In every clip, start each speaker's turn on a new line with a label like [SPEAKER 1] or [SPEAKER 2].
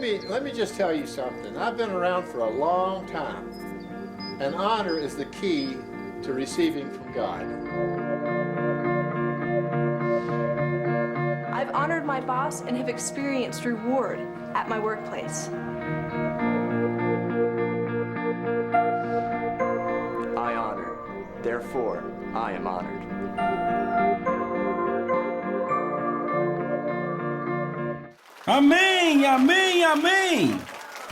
[SPEAKER 1] let me just tell you something. I've been around for a long time, and honor is the key to receiving from God.
[SPEAKER 2] I've honored my boss and have experienced reward at my workplace.
[SPEAKER 3] I honor, therefore I am honored.
[SPEAKER 4] Amém, amém, amém!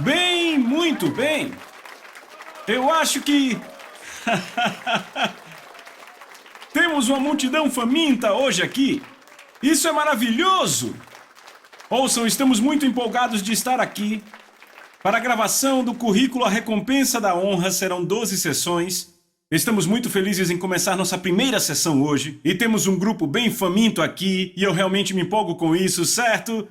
[SPEAKER 4] Bem, muito bem! Eu acho que... temos uma multidão faminta hoje aqui. Isso é maravilhoso! Ouçam, estamos muito empolgados de estar aqui. Para a gravação do currículo A Recompensa da Honra serão 12 sessões. Estamos muito felizes em começar nossa primeira sessão hoje. E temos um grupo bem faminto aqui, e eu realmente me empolgo com isso, certo?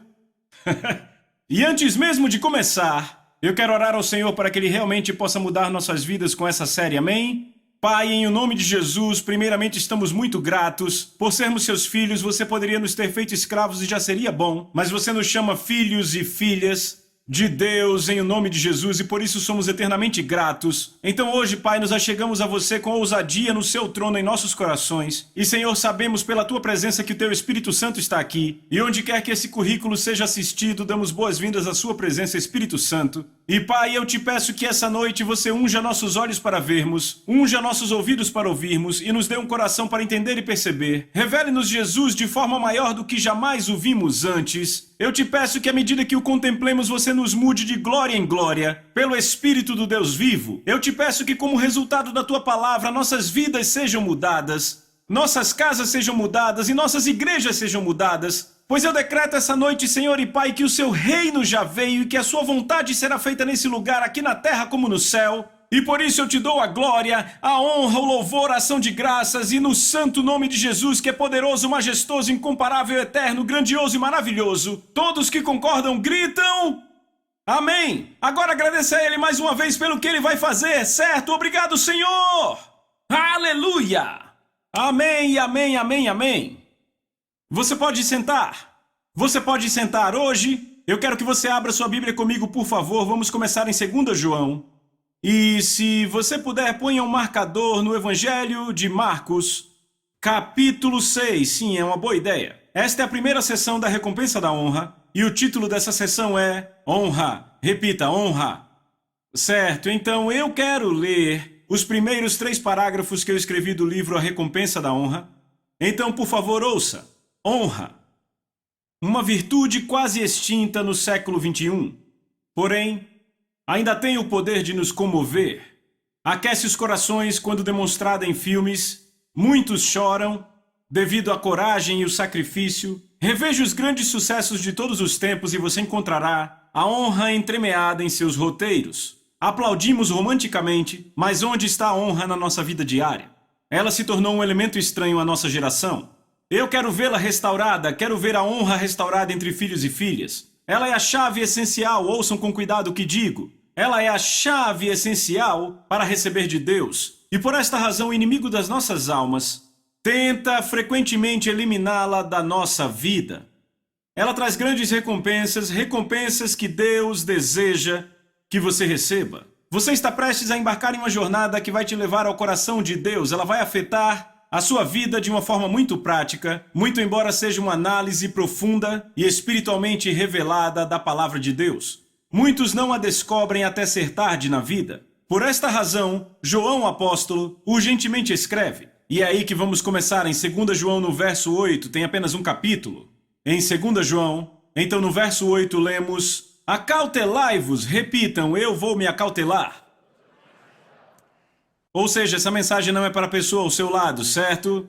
[SPEAKER 4] E antes mesmo de começar, eu quero orar ao Senhor para que Ele realmente possa mudar nossas vidas com essa série, amém? Pai, em o nome de Jesus, primeiramente estamos muito gratos por sermos seus filhos. Você poderia nos ter feito escravos e já seria bom, mas você nos chama filhos e filhas de Deus em o nome de Jesus e por isso somos eternamente gratos. Então hoje, Pai, nos achegamos a você com ousadia no seu trono em nossos corações. E, Senhor, sabemos pela tua presença que o teu Espírito Santo está aqui. E onde quer que esse currículo seja assistido, damos boas-vindas à sua presença, Espírito Santo. E, Pai, eu te peço que essa noite você unja nossos olhos para vermos, unja nossos ouvidos para ouvirmos e nos dê um coração para entender e perceber. Revele-nos Jesus de forma maior do que jamais o vimos antes. Eu te peço que à medida que o contemplemos, você nos mude de glória em glória, pelo Espírito do Deus vivo. Eu te peço que como resultado da tua palavra, nossas vidas sejam mudadas, nossas casas sejam mudadas e nossas igrejas sejam mudadas. Pois eu decreto essa noite, Senhor e Pai, que o seu reino já veio e que a sua vontade será feita nesse lugar, aqui na terra como no céu. E por isso eu te dou a glória, a honra, o louvor, a ação de graças e no santo nome de Jesus, que é poderoso, majestoso, incomparável, eterno, grandioso e maravilhoso. Todos que concordam gritam... Amém! Agora agradeça a Ele mais uma vez pelo que Ele vai fazer, certo? Obrigado, Senhor! Aleluia! Amém, amém, amém, amém! Você pode sentar. Você pode sentar hoje. Eu quero que você abra sua Bíblia comigo, por favor. Vamos começar em 2 João. E se você puder, ponha um marcador no Evangelho de Marcos, capítulo 6. Sim, é uma boa ideia. Esta é a primeira sessão da Recompensa da Honra. E o título dessa sessão é Honra. Repita, honra. Certo, então eu quero ler os primeiros 3 parágrafos que eu escrevi do livro A Recompensa da Honra. Então, por favor, ouça. Honra. Uma virtude quase extinta no século XXI. Porém, ainda tem o poder de nos comover. Aquece os corações quando demonstrada em filmes. Muitos choram devido à coragem e o sacrifício. Reveja os grandes sucessos de todos os tempos e você encontrará a honra entremeada em seus roteiros. Aplaudimos romanticamente, mas onde está a honra na nossa vida diária? Ela se tornou um elemento estranho à nossa geração. Eu quero vê-la restaurada, quero ver a honra restaurada entre filhos e filhas. Ela é a chave essencial, ouçam com cuidado o que digo. Ela é a chave essencial para receber de Deus. E por esta razão o inimigo das nossas almas tenta frequentemente eliminá-la da nossa vida. Ela traz grandes recompensas, recompensas que Deus deseja que você receba. Você está prestes a embarcar em uma jornada que vai te levar ao coração de Deus. Ela vai afetar a sua vida de uma forma muito prática, muito embora seja uma análise profunda e espiritualmente revelada da palavra de Deus. Muitos não a descobrem até ser tarde na vida. Por esta razão, João apóstolo urgentemente escreve. E é aí que vamos começar em 2 João no verso 8, tem apenas um capítulo. Em 2 João, então no verso 8 lemos: acautelai-vos, repitam, eu vou me acautelar. Ou seja, essa mensagem não é para a pessoa ao seu lado, certo?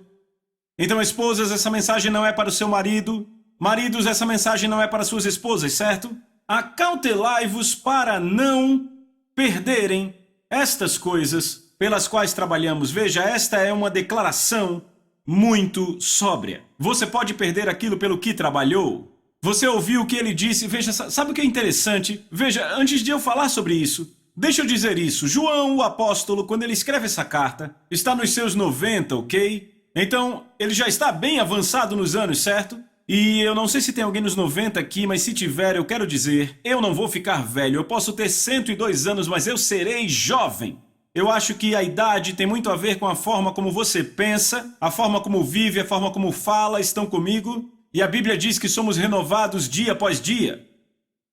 [SPEAKER 4] Então, esposas, essa mensagem não é para o seu marido. Maridos, essa mensagem não é para suas esposas, certo? Acautelai-vos para não perderem estas coisas pelas quais trabalhamos. Veja, esta é uma declaração muito sóbria. Você pode perder aquilo pelo que trabalhou. Você ouviu o que ele disse. Veja, sabe o que é interessante? Veja, antes de eu falar sobre isso, deixa eu dizer isso. João, o apóstolo, quando ele escreve essa carta, está nos seus 90, ok? Então, ele já está bem avançado nos anos, certo? E eu não sei se tem alguém nos 90 aqui, mas se tiver, eu quero dizer, eu não vou ficar velho. Eu posso ter 102 anos, mas eu serei jovem. Eu acho que a idade tem muito a ver com a forma como você pensa, a forma como vive, a forma como fala. Estão comigo? E a Bíblia diz que somos renovados dia após dia.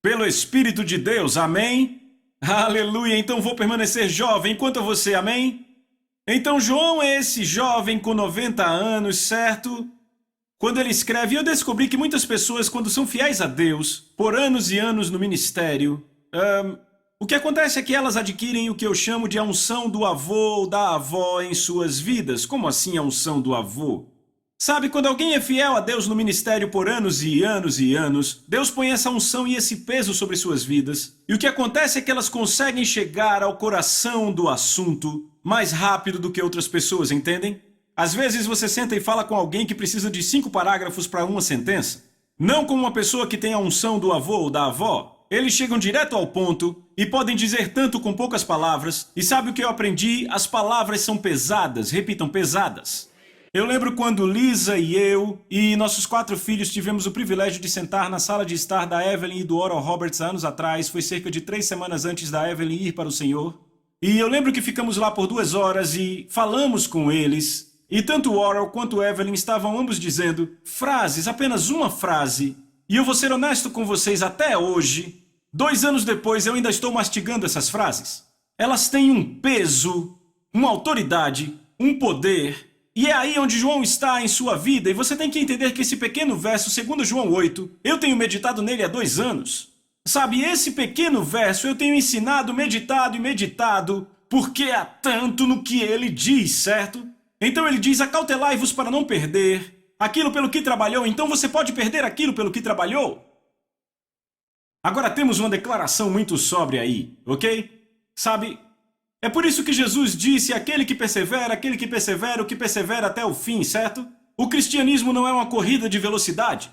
[SPEAKER 4] Pelo Espírito de Deus, amém? Aleluia, então vou permanecer jovem enquanto você, amém? Então João é esse jovem com 90 anos, certo? Quando ele escreve, eu descobri que muitas pessoas, quando são fiéis a Deus, por anos e anos no ministério, o que acontece é que elas adquirem o que eu chamo de a unção do avô ou da avó em suas vidas. Como assim a unção do avô? Sabe, quando alguém é fiel a Deus no ministério por anos e anos e anos, Deus põe essa unção e esse peso sobre suas vidas. E o que acontece é que elas conseguem chegar ao coração do assunto mais rápido do que outras pessoas, entendem? Às vezes você senta e fala com alguém que precisa de 5 parágrafos para uma sentença. Não com uma pessoa que tem a unção do avô ou da avó. Eles chegam direto ao ponto e podem dizer tanto com poucas palavras. E sabe o que eu aprendi? As palavras são pesadas. Repitam, pesadas. Eu lembro quando Lisa e eu e nossos 4 filhos tivemos o privilégio de sentar na sala de estar da Evelyn e do Oral Roberts há anos atrás. Foi cerca de 3 semanas antes da Evelyn ir para o Senhor. E eu lembro que ficamos lá por 2 horas e falamos com eles. E tanto Oral quanto Evelyn estavam ambos dizendo frases, apenas uma frase. E eu vou ser honesto com vocês, até hoje, 2 anos depois, eu ainda estou mastigando essas frases. Elas têm um peso, uma autoridade, um poder. E é aí onde João está em sua vida. E você tem que entender que esse pequeno verso, segundo João 8, eu tenho meditado nele há 2 anos. Sabe, esse pequeno verso eu tenho ensinado, meditado e meditado, porque há tanto no que ele diz, certo? Então ele diz, acautelai-vos para não perder aquilo pelo que trabalhou, então você pode perder aquilo pelo que trabalhou. Agora temos uma declaração muito sóbria aí, ok? Sabe, é por isso que Jesus disse, aquele que persevera, o que persevera até o fim, certo? O cristianismo não é uma corrida de velocidade,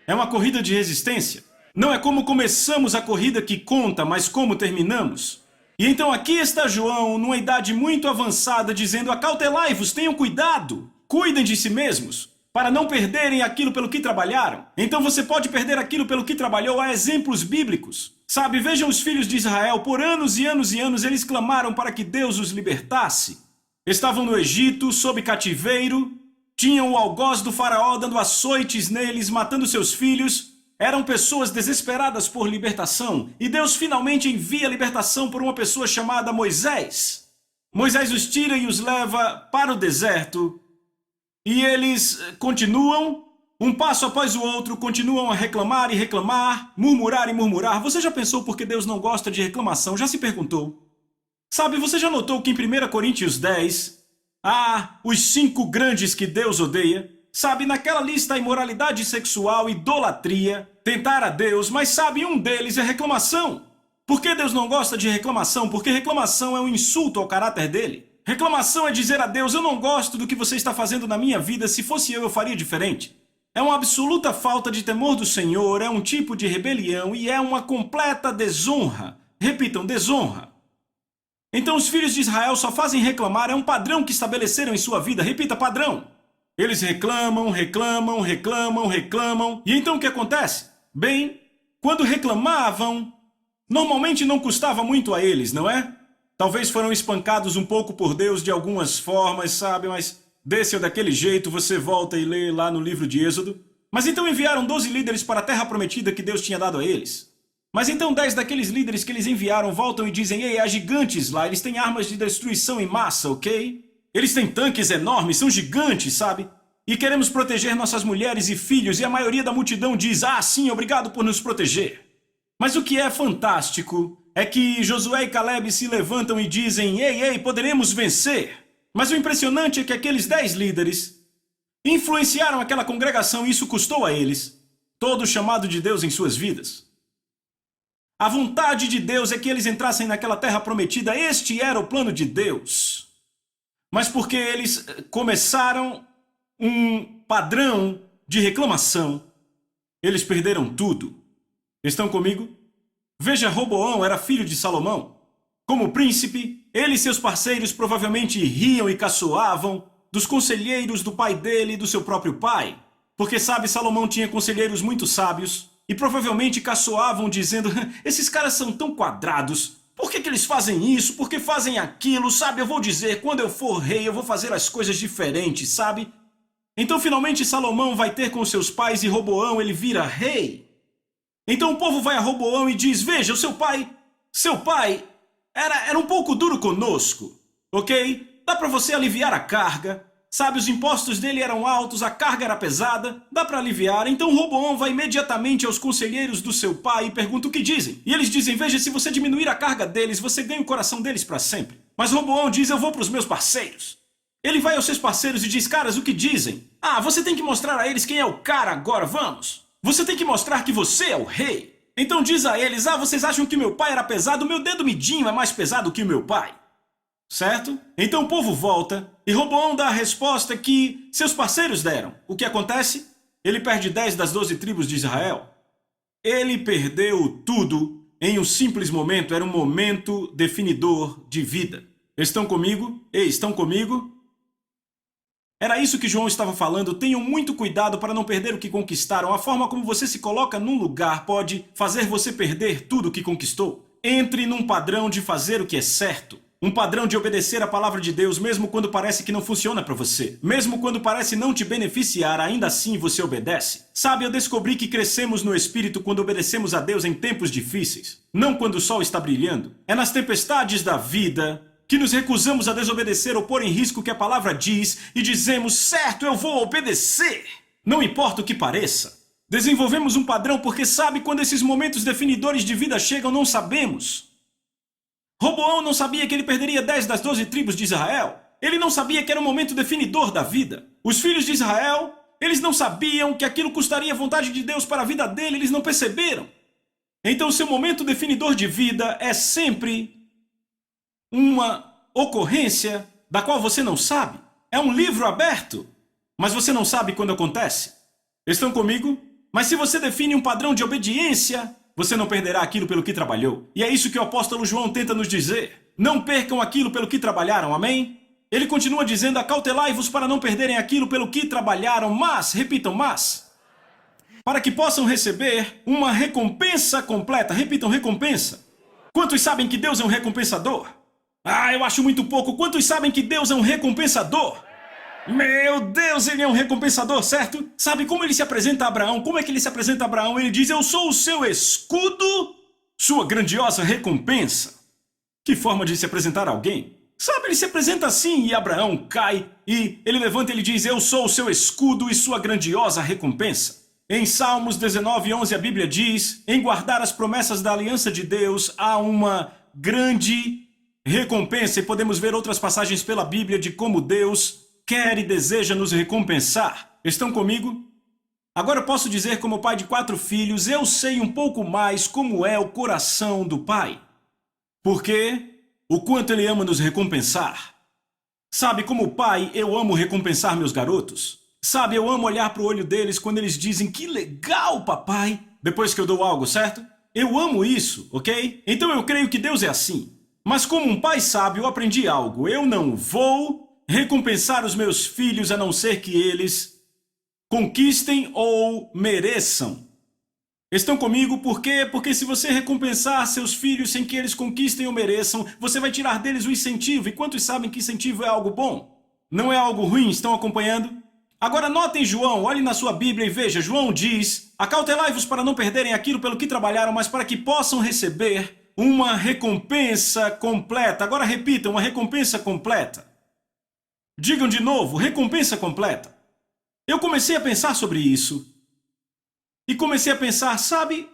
[SPEAKER 4] é uma corrida de resistência. Não é como começamos a corrida que conta, mas como terminamos. E então aqui está João, numa idade muito avançada, dizendo, acautelai-vos, tenham cuidado, cuidem de si mesmos, para não perderem aquilo pelo que trabalharam. Então você pode perder aquilo pelo que trabalhou, há exemplos bíblicos. Sabe, vejam os filhos de Israel, por anos e anos e anos eles clamaram para que Deus os libertasse. Estavam no Egito, sob cativeiro, tinham o algoz do faraó dando açoites neles, matando seus filhos. Eram pessoas desesperadas por libertação, e Deus finalmente envia a libertação por uma pessoa chamada Moisés. Moisés os tira e os leva para o deserto, e eles continuam, um passo após o outro, continuam a reclamar e reclamar, murmurar e murmurar. Você já pensou por que Deus não gosta de reclamação? Já se perguntou? Sabe, você já notou que em 1 Coríntios 10, há os 5 grandes que Deus odeia? Sabe, naquela lista, imoralidade sexual, idolatria, tentar a Deus, mas sabe, um deles é reclamação. Por que Deus não gosta de reclamação? Porque reclamação é um insulto ao caráter dele. Reclamação é dizer a Deus, eu não gosto do que você está fazendo na minha vida, se fosse eu faria diferente. É uma absoluta falta de temor do Senhor, é um tipo de rebelião e é uma completa desonra. Repitam, desonra. Então os filhos de Israel só fazem reclamar, é um padrão que estabeleceram em sua vida. Repita, padrão. Eles reclamam, reclamam, reclamam, reclamam. E então o que acontece? Bem, quando reclamavam, normalmente não custava muito a eles, não é? Talvez foram espancados um pouco por Deus de algumas formas, sabe? Mas desse ou daquele jeito você volta e lê lá no livro de Êxodo. Mas então enviaram 12 líderes para a terra prometida que Deus tinha dado a eles. Mas então 10 daqueles líderes que eles enviaram voltam e dizem, ei, há gigantes lá, eles têm armas de destruição em massa, ok? Eles têm tanques enormes, são gigantes, sabe? E queremos proteger nossas mulheres e filhos, e a maioria da multidão diz, ah, sim, obrigado por nos proteger. Mas o que é fantástico é que Josué e Caleb se levantam e dizem, ei, poderemos vencer. Mas o impressionante é que aqueles 10 líderes influenciaram aquela congregação e isso custou a eles todo o chamado de Deus em suas vidas. A vontade de Deus é que eles entrassem naquela terra prometida, este era o plano de Deus. Mas porque eles começaram um padrão de reclamação, eles perderam tudo. Estão comigo? Veja, Roboão era filho de Salomão. Como príncipe, ele e seus parceiros provavelmente riam e caçoavam dos conselheiros do pai dele e do seu próprio pai. Porque, sabe, Salomão tinha conselheiros muito sábios e provavelmente caçoavam dizendo: esses caras são tão quadrados. Por que eles fazem isso? Por que fazem aquilo? Sabe, eu vou dizer, quando eu for rei, eu vou fazer as coisas diferentes, sabe? Então, finalmente, Salomão vai ter com seus pais e Roboão, ele vira rei. Então o povo vai a Roboão e diz: veja, o seu pai era um pouco duro conosco, ok? Dá para você aliviar a carga. Sabe, os impostos dele eram altos, a carga era pesada, dá para aliviar. Então Roboão vai imediatamente aos conselheiros do seu pai e pergunta o que dizem. E eles dizem: veja, se você diminuir a carga deles, você ganha o coração deles para sempre. Mas Roboão diz: eu vou para os meus parceiros. Ele vai aos seus parceiros e diz: caras, o que dizem? Ah, você tem que mostrar a eles quem é o cara agora, vamos. Você tem que mostrar que você é o rei. Então diz a eles: ah, vocês acham que meu pai era pesado? O meu dedo midinho é mais pesado que o meu pai. Certo? Então o povo volta e Roboão dá a resposta que seus parceiros deram. O que acontece? Ele perde 10 das 12 tribos de Israel. Ele perdeu tudo em um simples momento. Era um momento definidor de vida. Estão comigo? Ei, estão comigo? Era isso que João estava falando. Tenham muito cuidado para não perder o que conquistaram. A forma como você se coloca num lugar pode fazer você perder tudo o que conquistou. Entre num padrão de fazer o que é certo. Um padrão de obedecer a palavra de Deus, mesmo quando parece que não funciona para você. Mesmo quando parece não te beneficiar, ainda assim você obedece. Sabe, eu descobri que crescemos no Espírito quando obedecemos a Deus em tempos difíceis. Não quando o sol está brilhando. É nas tempestades da vida que nos recusamos a desobedecer ou pôr em risco o que a palavra diz e dizemos: certo, eu vou obedecer. Não importa o que pareça. Desenvolvemos um padrão porque, sabe, quando esses momentos definidores de vida chegam, não sabemos. Roboão não sabia que ele perderia 10 das 12 tribos de Israel. Ele não sabia que era um momento definidor da vida. Os filhos de Israel, eles não sabiam que aquilo custaria a vontade de Deus para a vida dele, eles não perceberam. Então, seu momento definidor de vida é sempre uma ocorrência da qual você não sabe. É um livro aberto, mas você não sabe quando acontece. Estão comigo? Mas se você define um padrão de obediência, você não perderá aquilo pelo que trabalhou. E é isso que o apóstolo João tenta nos dizer. Não percam aquilo pelo que trabalharam, amém? Ele continua dizendo: acautelai-vos para não perderem aquilo pelo que trabalharam, mas, repitam, mas, para que possam receber uma recompensa completa. Repitam, recompensa. Quantos sabem que Deus é um recompensador? Ah, eu acho muito pouco. Quantos sabem que Deus é um recompensador? Meu Deus, ele é um recompensador, certo? Sabe como ele se apresenta a Abraão? Como é que ele se apresenta a Abraão? Ele diz: eu sou o seu escudo, sua grandiosa recompensa. Que forma de se apresentar a alguém? Sabe, ele se apresenta assim e Abraão cai e ele levanta e ele diz: eu sou o seu escudo e sua grandiosa recompensa. Em Salmos 19:11 a Bíblia diz: em guardar as promessas da aliança de Deus há uma grande recompensa. E podemos ver outras passagens pela Bíblia de como Deus quer e deseja nos recompensar. Estão comigo? Agora eu posso dizer, como pai de 4 filhos, eu sei um pouco mais como é o coração do pai. Porque o quanto ele ama nos recompensar. Sabe, como pai, eu amo recompensar meus garotos. Sabe, eu amo olhar para o olho deles quando eles dizem: que legal, papai, depois que eu dou algo, certo? Eu amo isso, ok? Então eu creio que Deus é assim. Mas como um pai sábio, eu aprendi algo. Eu não vou recompensar os meus filhos a não ser que eles conquistem ou mereçam. Estão comigo? Por quê? Porque se você recompensar seus filhos sem que eles conquistem ou mereçam, você vai tirar deles o incentivo. E quantos sabem que incentivo é algo bom? Não é algo ruim? Estão acompanhando? Agora notem João, olhem na sua Bíblia e veja. João diz: acautelai-vos para não perderem aquilo pelo que trabalharam, mas para que possam receber uma recompensa completa. Agora repitam: uma recompensa completa. Digam de novo: recompensa completa. Eu comecei a pensar sobre isso. E comecei a pensar, sabe,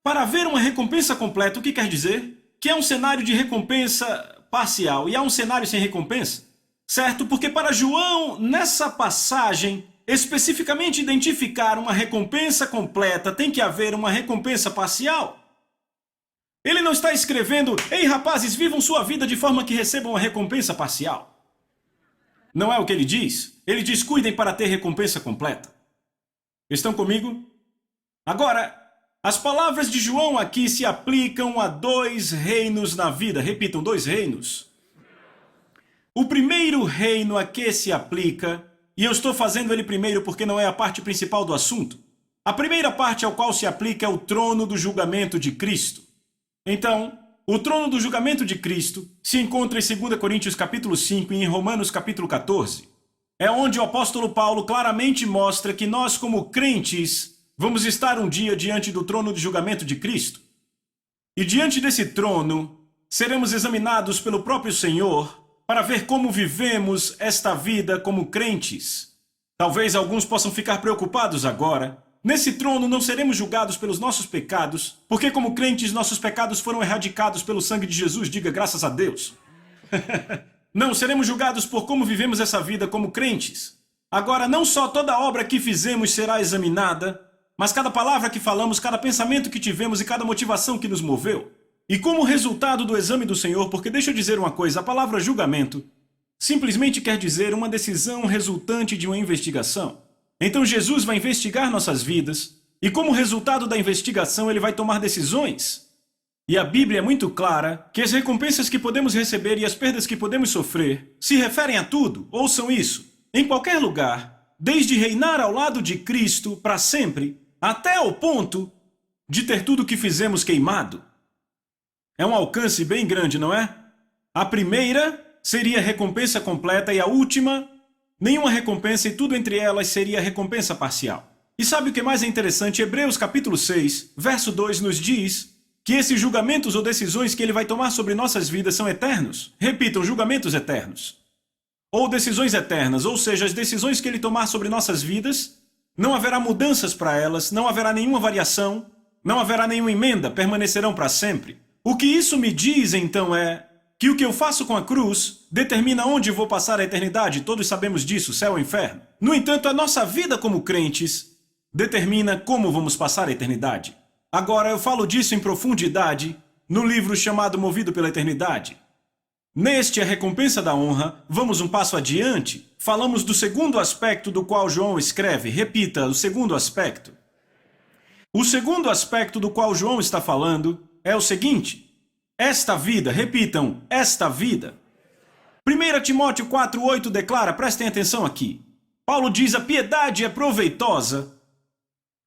[SPEAKER 4] para haver uma recompensa completa, o que quer dizer? Que é um cenário de recompensa parcial e há um cenário sem recompensa. Certo? Porque para João, nessa passagem, especificamente identificar uma recompensa completa, tem que haver uma recompensa parcial. Ele não está escrevendo: ei rapazes, vivam sua vida de forma que recebam uma recompensa parcial. Não é o que ele diz. Ele diz: cuidem para ter recompensa completa. Estão comigo? Agora, as palavras de João aqui se aplicam a 2 reinos na vida. Repitam: 2 reinos. O primeiro reino a que se aplica e eu estou fazendo ele primeiro porque não é a parte principal do assunto. A primeira parte ao qual se aplica é o trono do julgamento de Cristo. Então, o trono do julgamento de Cristo se encontra em 2 Coríntios capítulo 5 e em Romanos capítulo 14. É onde o apóstolo Paulo claramente mostra que nós, como crentes, vamos estar um dia diante do trono de julgamento de Cristo. E diante desse trono, seremos examinados pelo próprio Senhor para ver como vivemos esta vida como crentes. Talvez alguns possam ficar preocupados agora. Nesse trono não seremos julgados pelos nossos pecados, porque como crentes nossos pecados foram erradicados pelo sangue de Jesus, diga graças a Deus. Não, seremos julgados por como vivemos essa vida como crentes. Agora, não só toda obra que fizemos será examinada, mas cada palavra que falamos, cada pensamento que tivemos e cada motivação que nos moveu. E como resultado do exame do Senhor, porque deixa eu dizer uma coisa, a palavra julgamento simplesmente quer dizer uma decisão resultante de uma investigação. Então Jesus vai investigar nossas vidas, e como resultado da investigação ele vai tomar decisões. E a Bíblia é muito clara que as recompensas que podemos receber e as perdas que podemos sofrer se referem a tudo, ouçam isso, em qualquer lugar, desde reinar ao lado de Cristo para sempre, até ao ponto de ter tudo o que fizemos queimado. É um alcance bem grande, não é? A primeira seria recompensa completa e a última, nenhuma recompensa e tudo entre elas seria recompensa parcial. E sabe o que mais é interessante? Hebreus capítulo 6, verso 2 nos diz que esses julgamentos ou decisões que ele vai tomar sobre nossas vidas são eternos. Repitam, julgamentos eternos. Ou decisões eternas, ou seja, as decisões que ele tomar sobre nossas vidas, não haverá mudanças para elas, não haverá nenhuma variação, não haverá nenhuma emenda, permanecerão para sempre. O que isso me diz, então, é que o que eu faço com a cruz determina onde vou passar a eternidade, todos sabemos disso, céu ou inferno. No entanto, a nossa vida como crentes determina como vamos passar a eternidade. Agora, eu falo disso em profundidade no livro chamado Movido pela Eternidade. Neste, a recompensa da honra, vamos um passo adiante, falamos do segundo aspecto do qual João escreve. Repita, o segundo aspecto. O segundo aspecto do qual João está falando é o seguinte: esta vida, repitam, esta vida. 1 Timóteo 4,8 declara, prestem atenção aqui. Paulo diz, a piedade é proveitosa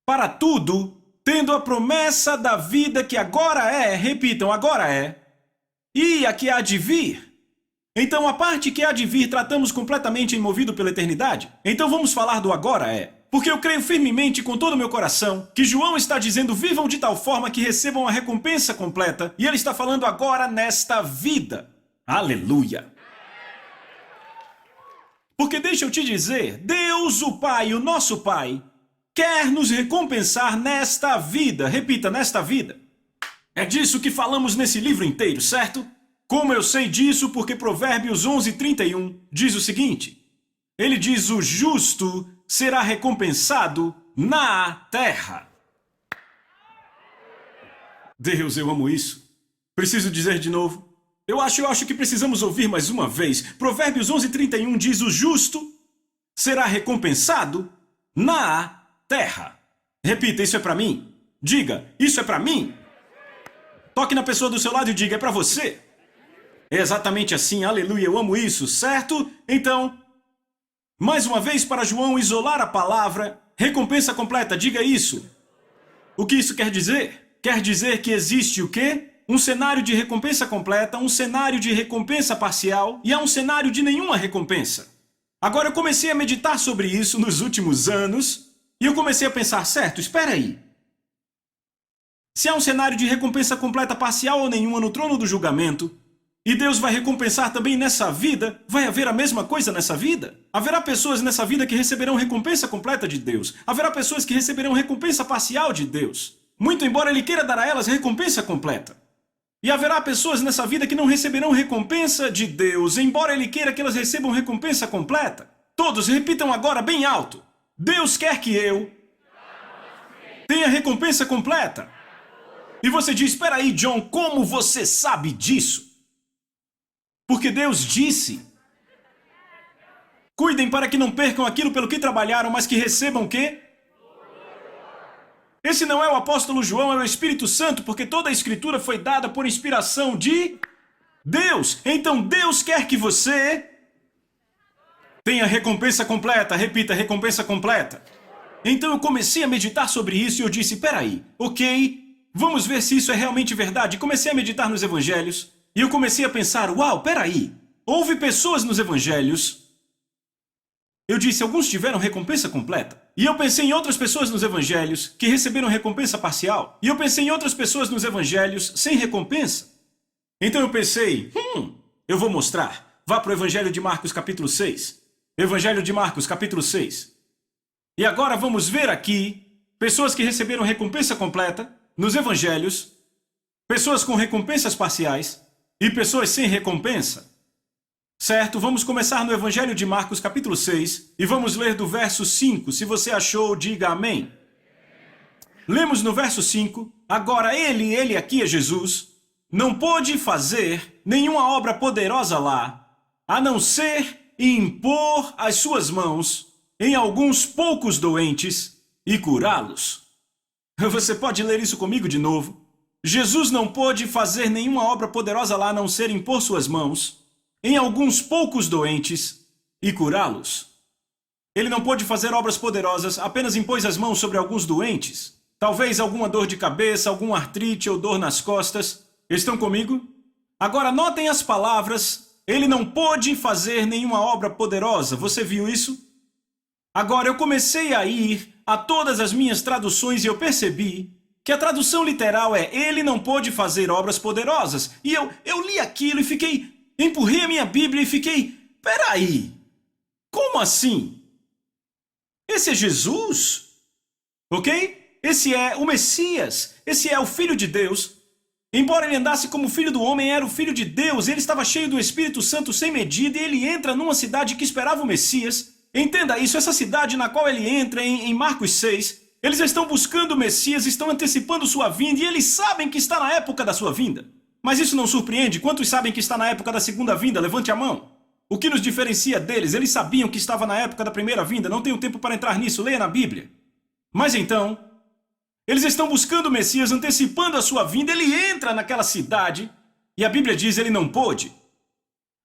[SPEAKER 4] para tudo, tendo a promessa da vida que agora é, repitam, agora é, e a que há de vir. Então a parte que há de vir tratamos completamente em Movido pela Eternidade. Então vamos falar do agora é. Porque eu creio firmemente com todo o meu coração que João está dizendo vivam de tal forma que recebam a recompensa completa. E ele está falando agora nesta vida. Aleluia! Porque deixa eu te dizer, Deus o Pai, o nosso Pai, quer nos recompensar nesta vida. Repita, nesta vida. É disso que falamos nesse livro inteiro, certo? Como eu sei disso? Porque Provérbios 11:31 diz o seguinte. Ele diz, o justo será recompensado na terra. Deus, eu amo isso. Preciso dizer de novo. Eu acho que precisamos ouvir mais uma vez. Provérbios 11:31 diz, o justo será recompensado na terra. Repita, isso é para mim. Diga, isso é para mim. Toque na pessoa do seu lado e diga, é para você. É exatamente assim, aleluia, eu amo isso, certo? Então, mais uma vez para João isolar a palavra, recompensa completa, diga isso. O que isso quer dizer? Quer dizer que existe o quê? Um cenário de recompensa completa, um cenário de recompensa parcial e há um cenário de nenhuma recompensa. Agora eu comecei a meditar sobre isso nos últimos anos e eu comecei a pensar, certo, espera aí. Se há um cenário de recompensa completa, parcial ou nenhuma no trono do julgamento, e Deus vai recompensar também nessa vida, vai haver a mesma coisa nessa vida? Haverá pessoas nessa vida que receberão recompensa completa de Deus. Haverá pessoas que receberão recompensa parcial de Deus. Muito embora Ele queira dar a elas recompensa completa. E haverá pessoas nessa vida que não receberão recompensa de Deus, embora Ele queira que elas recebam recompensa completa. Todos repitam agora bem alto. Deus quer que eu tenha recompensa completa. E você diz, espera aí, John, como você sabe disso? Porque Deus disse, cuidem para que não percam aquilo pelo que trabalharam, mas que recebam o quê? Esse não é o apóstolo João, é o Espírito Santo, porque toda a Escritura foi dada por inspiração de Deus. Então Deus quer que você Tem a recompensa completa, repita, recompensa completa. Então eu comecei a meditar sobre isso e eu disse, peraí, ok, vamos ver se isso é realmente verdade. Comecei a meditar nos evangelhos e eu comecei a pensar, uau, peraí, houve pessoas nos evangelhos. Eu disse, alguns tiveram recompensa completa. E eu pensei em outras pessoas nos evangelhos que receberam recompensa parcial. E eu pensei em outras pessoas nos evangelhos sem recompensa. Então eu pensei, eu vou mostrar. Vá para o Evangelho de Marcos capítulo 6. Evangelho de Marcos capítulo 6. E agora vamos ver aqui pessoas que receberam recompensa completa nos evangelhos, pessoas com recompensas parciais e pessoas sem recompensa. Certo? Vamos começar no Evangelho de Marcos, capítulo 6, e vamos ler do verso 5. Se você achou, diga amém. Lemos no verso 5. Agora ele aqui é Jesus, não pôde fazer nenhuma obra poderosa lá, a não ser impor as suas mãos em alguns poucos doentes e curá-los. Você pode ler isso comigo de novo? Jesus não pôde fazer nenhuma obra poderosa lá, a não ser impor suas mãos em alguns poucos doentes e curá-los. Ele não pôde fazer obras poderosas, apenas impôs as mãos sobre alguns doentes. Talvez alguma dor de cabeça, alguma artrite ou dor nas costas. Estão comigo? Agora notem as palavras. Ele não pôde fazer nenhuma obra poderosa. Você viu isso? Agora eu comecei a ir a todas as minhas traduções e eu percebi que a tradução literal é ele não pôde fazer obras poderosas. E eu li aquilo e empurrei a minha Bíblia e fiquei, peraí, como assim? Esse é Jesus? Ok? Esse é o Messias, esse é o Filho de Deus. Embora ele andasse como filho do homem, era o Filho de Deus, ele estava cheio do Espírito Santo sem medida e ele entra numa cidade que esperava o Messias. Entenda isso, essa cidade na qual ele entra em Marcos 6, eles estão buscando o Messias, estão antecipando sua vinda e eles sabem que está na época da sua vinda. Mas isso não surpreende? Quantos sabem que está na época da segunda vinda? Levante a mão. O que nos diferencia deles? Eles sabiam que estava na época da primeira vinda. Não tenho tempo para entrar nisso. Leia na Bíblia. Mas então, eles estão buscando o Messias, antecipando a sua vinda. Ele entra naquela cidade e a Bíblia diz ele não pôde.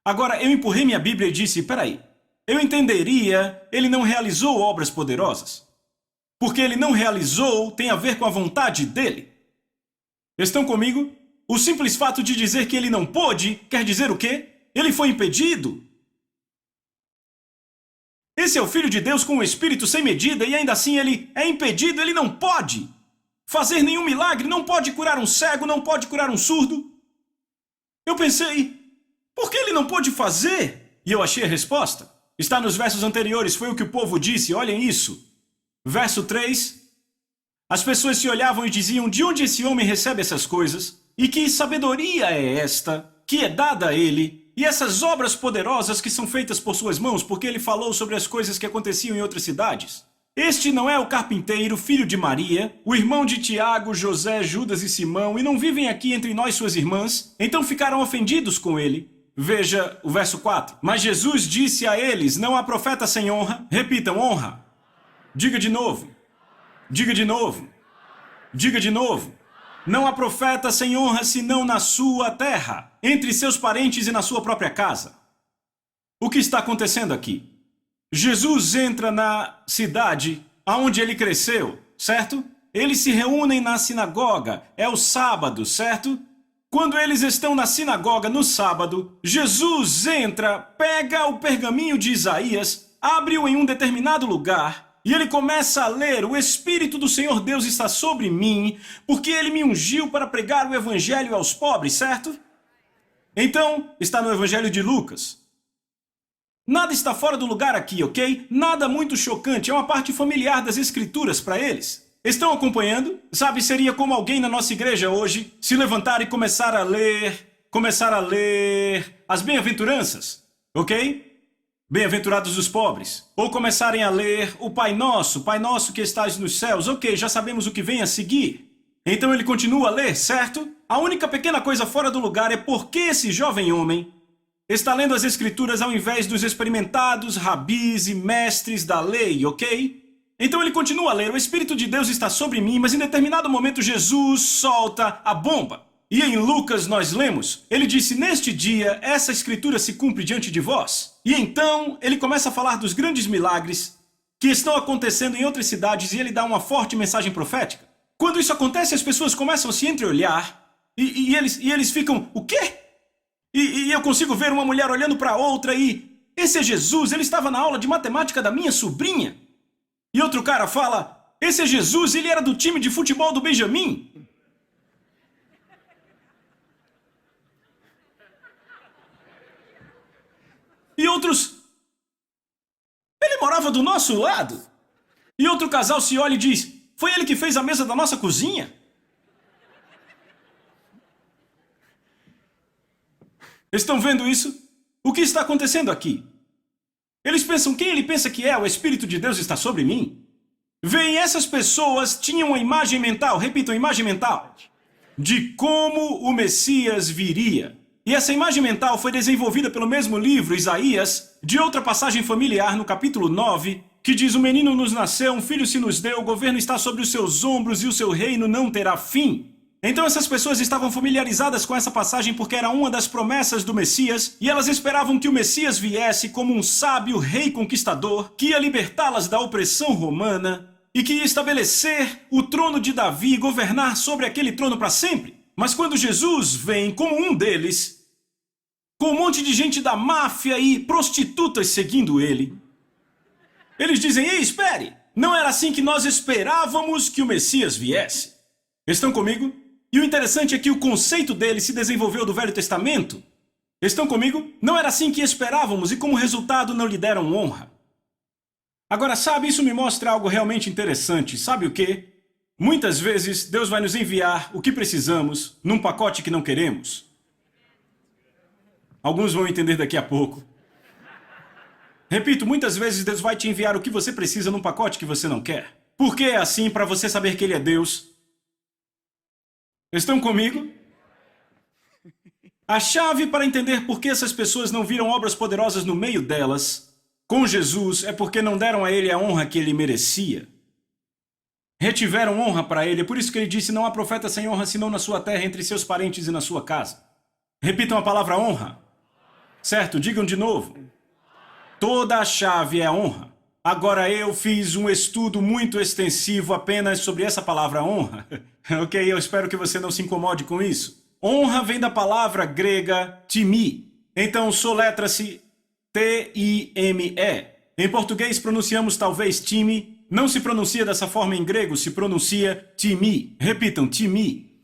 [SPEAKER 4] Agora, eu empurrei minha Bíblia e disse, peraí, eu entenderia, ele não realizou obras poderosas. Porque ele não realizou tem a ver com a vontade dele. Estão comigo? O simples fato de dizer que ele não pôde quer dizer o quê? Ele foi impedido. Esse é o Filho de Deus com o Espírito sem medida e ainda assim ele é impedido, ele não pode fazer nenhum milagre, não pode curar um cego, não pode curar um surdo. Eu pensei, por que ele não pôde fazer? E eu achei a resposta. Está nos versos anteriores, foi o que o povo disse, olhem isso. Verso 3. As pessoas se olhavam e diziam, de onde esse homem recebe essas coisas? E que sabedoria é esta que é dada a ele? E essas obras poderosas que são feitas por suas mãos, porque ele falou sobre as coisas que aconteciam em outras cidades. Este não é o carpinteiro, filho de Maria, o irmão de Tiago, José, Judas e Simão, e não vivem aqui entre nós suas irmãs? Então ficaram ofendidos com ele. Veja o verso 4. Mas Jesus disse a eles, não há profeta sem honra. Repitam, honra. Diga de novo. Diga de novo. Diga de novo. Não há profeta sem honra senão na sua terra, entre seus parentes e na sua própria casa. O que está acontecendo aqui? Jesus entra na cidade aonde ele cresceu, certo? Eles se reúnem na sinagoga, é o sábado, certo? Quando eles estão na sinagoga no sábado, Jesus entra, pega o pergaminho de Isaías, abre-o em um determinado lugar, e ele começa a ler, o Espírito do Senhor Deus está sobre mim, porque ele me ungiu para pregar o Evangelho aos pobres, certo? Então, está no Evangelho de Lucas. Nada está fora do lugar aqui, ok? Nada muito chocante, é uma parte familiar das Escrituras para eles. Estão acompanhando? Sabe, seria como alguém na nossa igreja hoje se levantar e começar a ler as bem-aventuranças, ok? Bem-aventurados os pobres. Ou começarem a ler o Pai Nosso que estás nos céus. Ok, já sabemos o que vem a seguir. Então ele continua a ler, certo? A única pequena coisa fora do lugar é porque esse jovem homem está lendo as Escrituras ao invés dos experimentados rabis e mestres da lei, ok? Então ele continua a ler, o Espírito de Deus está sobre mim, mas em determinado momento Jesus solta a bomba. E em Lucas nós lemos, ele disse, neste dia essa escritura se cumpre diante de vós. E então ele começa a falar dos grandes milagres que estão acontecendo em outras cidades e ele dá uma forte mensagem profética. Quando isso acontece, as pessoas começam a se entreolhar e eles ficam, o quê? E eu consigo ver uma mulher olhando para outra e, esse é Jesus, ele estava na aula de matemática da minha sobrinha. E outro cara fala, esse é Jesus, ele era do time de futebol do Benjamin. E outros, ele morava do nosso lado. E outro casal se olha e diz, foi ele que fez a mesa da nossa cozinha? Estão vendo isso? O que está acontecendo aqui? Eles pensam, quem ele pensa que é? O Espírito de Deus está sobre mim? Veem, essas pessoas tinham uma imagem mental, repitam, imagem mental, de como o Messias viria. E essa imagem mental foi desenvolvida pelo mesmo livro, Isaías, de outra passagem familiar no capítulo 9, que diz, o menino nos nasceu, um filho se nos deu, o governo está sobre os seus ombros e o seu reino não terá fim. Então essas pessoas estavam familiarizadas com essa passagem porque era uma das promessas do Messias e elas esperavam que o Messias viesse como um sábio rei conquistador que ia libertá-las da opressão romana e que ia estabelecer o trono de Davi e governar sobre aquele trono para sempre. Mas quando Jesus vem como um deles, com um monte de gente da máfia e prostitutas seguindo ele, eles dizem, ei, espere, não era assim que nós esperávamos que o Messias viesse. Estão comigo? E o interessante é que o conceito dele se desenvolveu do Velho Testamento. Estão comigo? Não era assim que esperávamos e como resultado não lhe deram honra. Agora, sabe, isso me mostra algo realmente interessante. Sabe o quê? Muitas vezes Deus vai nos enviar o que precisamos num pacote que não queremos. Alguns vão entender daqui a pouco. Repito, muitas vezes Deus vai te enviar o que você precisa num pacote que você não quer. Por que é assim? Para você saber que Ele é Deus. Estão comigo? A chave para entender por que essas pessoas não viram obras poderosas no meio delas, com Jesus, é porque não deram a Ele a honra que Ele merecia. Retiveram honra para Ele, é por isso que Ele disse, não há profeta sem honra senão na sua terra, entre seus parentes e na sua casa. Repitam a palavra honra. Certo? Digam de novo. Toda a chave é a honra. Agora eu fiz um estudo muito extensivo apenas sobre essa palavra honra. Ok, eu espero que você não se incomode com isso. Honra vem da palavra grega timi. Então soletra-se T-I-M-E. Em português pronunciamos talvez time. Não se pronuncia dessa forma em grego, se pronuncia timi. Repitam, timi.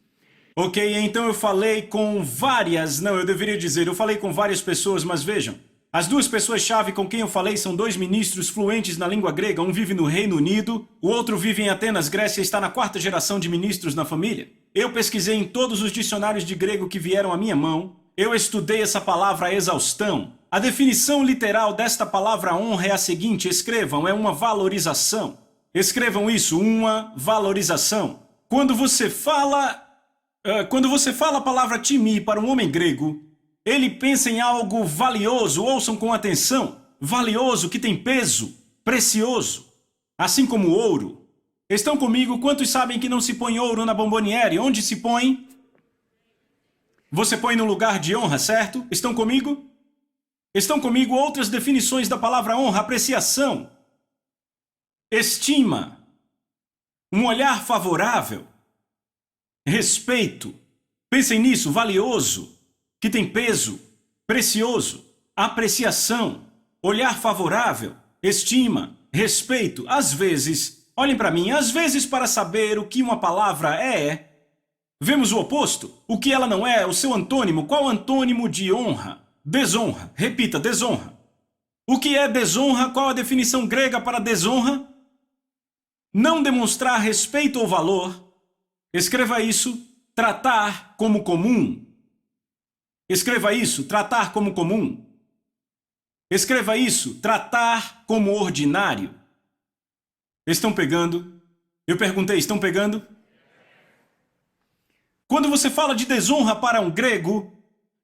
[SPEAKER 4] Ok, então eu falei com várias... Não, eu deveria dizer, eu falei com várias pessoas, mas vejam. As duas pessoas-chave com quem eu falei são dois ministros fluentes na língua grega. Um vive no Reino Unido, o outro vive em Atenas, Grécia e está na 4ª geração de ministros na família. Eu pesquisei em todos os dicionários de grego que vieram à minha mão. Eu estudei essa palavra à exaustão. A definição literal desta palavra honra é a seguinte, escrevam, é uma valorização. Escrevam isso, uma valorização. Quando você fala a palavra timi para um homem grego, ele pensa em algo valioso, ouçam com atenção, valioso, que tem peso, precioso, assim como ouro. Estão comigo? Quantos sabem que não se põe ouro na bomboniere? Onde se põe? Você põe no lugar de honra, certo? Estão comigo? Estão comigo outras definições da palavra honra, apreciação, estima, um olhar favorável, respeito. Pensem nisso, valioso, que tem peso, precioso, apreciação, olhar favorável, estima, respeito. Às vezes, olhem para mim, às vezes para saber o que uma palavra é, vemos o oposto. O que ela não é, o seu antônimo. Qual o antônimo de honra? Desonra. Repita, desonra. O que é desonra? Qual a definição grega para desonra? Não demonstrar respeito ou valor. Escreva isso, tratar como comum. Escreva isso, tratar como comum. Escreva isso, tratar como ordinário. Estão pegando? Eu perguntei, estão pegando? Quando você fala de desonra para um grego,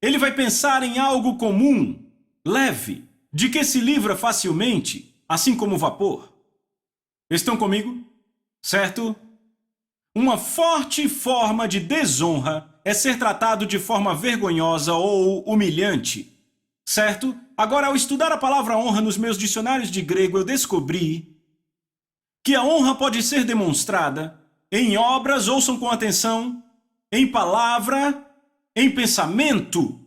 [SPEAKER 4] ele vai pensar em algo comum, leve, de que se livra facilmente, assim como o vapor. Estão comigo? Certo? Uma forte forma de desonra é ser tratado de forma vergonhosa ou humilhante, certo? Agora, ao estudar a palavra honra nos meus dicionários de grego, eu descobri que a honra pode ser demonstrada em obras, ouçam com atenção, em palavra, em pensamento,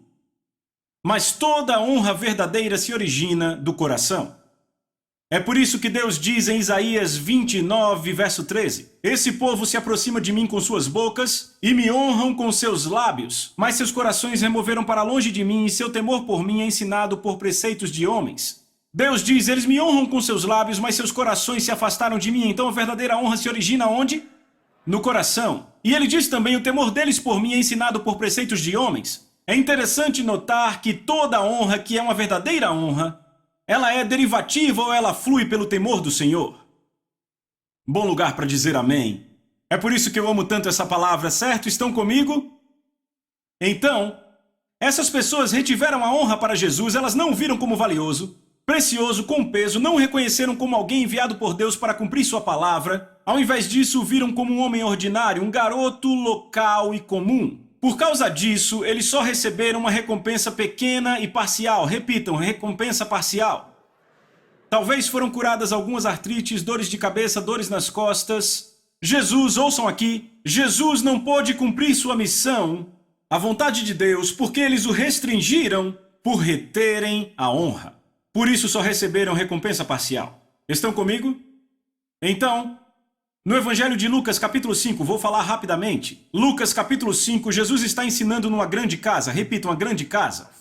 [SPEAKER 4] mas toda honra verdadeira se origina do coração. É por isso que Deus diz em Isaías 29, verso 13: Esse povo se aproxima de mim com suas bocas e me honram com seus lábios, mas seus corações removeram para longe de mim e seu temor por mim é ensinado por preceitos de homens. Deus diz, eles me honram com seus lábios, mas seus corações se afastaram de mim. Então a verdadeira honra se origina onde? No coração. E ele diz também, o temor deles por mim é ensinado por preceitos de homens. É interessante notar que toda honra que é uma verdadeira honra, ela é derivativa ou ela flui pelo temor do Senhor? Bom lugar para dizer amém. É por isso que eu amo tanto essa palavra, certo? Estão comigo? Então, essas pessoas retiveram a honra para Jesus, elas não o viram como valioso, precioso, com peso, não o reconheceram como alguém enviado por Deus para cumprir sua palavra. Ao invés disso, o viram como um homem ordinário, um garoto local e comum. Por causa disso, eles só receberam uma recompensa pequena e parcial. Repitam, recompensa parcial. Talvez foram curadas algumas artrites, dores de cabeça, dores nas costas. Jesus, ouçam aqui, Jesus não pôde cumprir sua missão, a vontade de Deus, porque eles o restringiram por reterem a honra. Por isso só receberam recompensa parcial. Estão comigo? Então, no Evangelho de Lucas, capítulo 5, vou falar rapidamente. Lucas, capítulo 5, Jesus está ensinando numa grande casa. Repita, uma grande casa.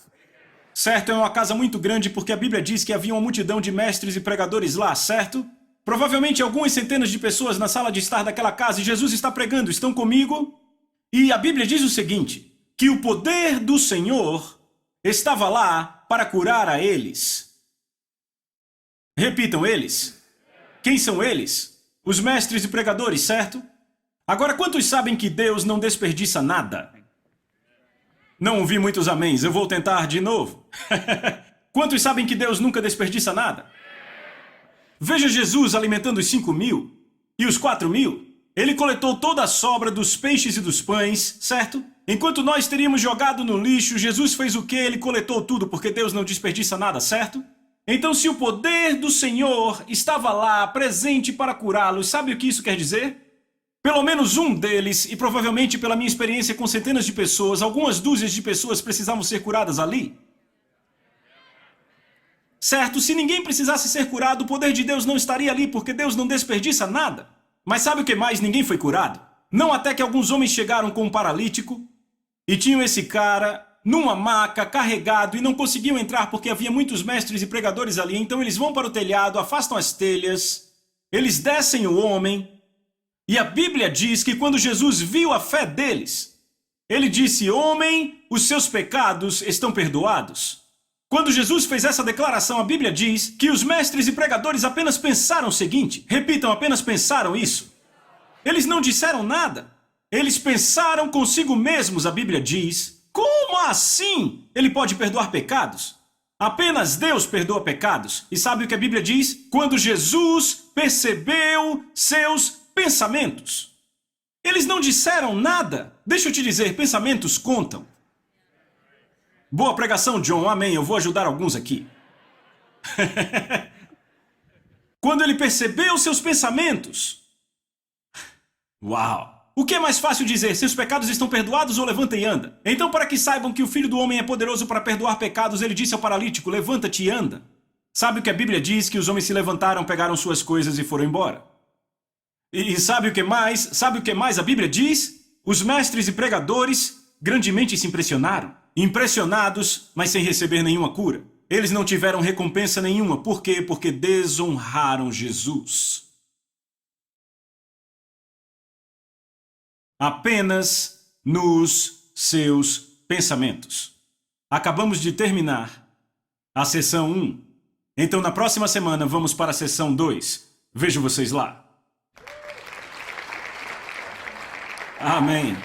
[SPEAKER 4] Certo, é uma casa muito grande porque a Bíblia diz que havia uma multidão de mestres e pregadores lá, certo? Provavelmente algumas centenas de pessoas na sala de estar daquela casa e Jesus está pregando. Estão comigo? E a Bíblia diz o seguinte, que o poder do Senhor estava lá para curar a eles. Repitam, eles. Quem são eles? Os mestres e pregadores, certo? Agora, quantos sabem que Deus não desperdiça nada? Não ouvi muitos améns, eu vou tentar de novo. Quantos sabem que Deus nunca desperdiça nada? Veja Jesus alimentando os 5.000 e os 4.000. Ele coletou toda a sobra dos peixes e dos pães, certo? Enquanto nós teríamos jogado no lixo, Jesus fez o quê? Ele coletou tudo, porque Deus não desperdiça nada, certo? Então, se o poder do Senhor estava lá, presente para curá-los, sabe o que isso quer dizer? Pelo menos um deles, e provavelmente pela minha experiência com centenas de pessoas, algumas dúzias de pessoas precisavam ser curadas ali. Certo? Se ninguém precisasse ser curado, o poder de Deus não estaria ali, porque Deus não desperdiça nada. Mas sabe o que mais? Ninguém foi curado. Não até que alguns homens chegaram com um paralítico e tinham esse cara numa maca, carregado, e não conseguiam entrar porque havia muitos mestres e pregadores ali. Então eles vão para o telhado, afastam as telhas, eles descem o homem, e a Bíblia diz que quando Jesus viu a fé deles, ele disse, homem, os seus pecados estão perdoados. Quando Jesus fez essa declaração, a Bíblia diz que os mestres e pregadores apenas pensaram o seguinte, repitam, apenas pensaram isso. Eles não disseram nada, eles pensaram consigo mesmos, a Bíblia diz. Como assim? Ele pode perdoar pecados? Apenas Deus perdoa pecados. E sabe o que a Bíblia diz? Quando Jesus percebeu seus pensamentos. Eles não disseram nada. Deixa eu te dizer, pensamentos contam. Boa pregação, John. Amém. Eu vou ajudar alguns aqui. Quando ele percebeu seus pensamentos. Uau! O que é mais fácil dizer? Seus pecados estão perdoados ou levanta e anda? Então, para que saibam que o Filho do Homem é poderoso para perdoar pecados, ele disse ao paralítico, levanta-te e anda. Sabe o que a Bíblia diz? Que os homens se levantaram, pegaram suas coisas e foram embora. E sabe o que mais? Sabe o que mais a Bíblia diz? Os mestres e pregadores grandemente se impressionaram. Impressionados, mas sem receber nenhuma cura. Eles não tiveram recompensa nenhuma. Por quê? Porque desonraram Jesus. Apenas nos seus pensamentos. Acabamos de terminar a sessão 1. Então, na próxima semana, vamos para a sessão 2. Vejo vocês lá. Amém.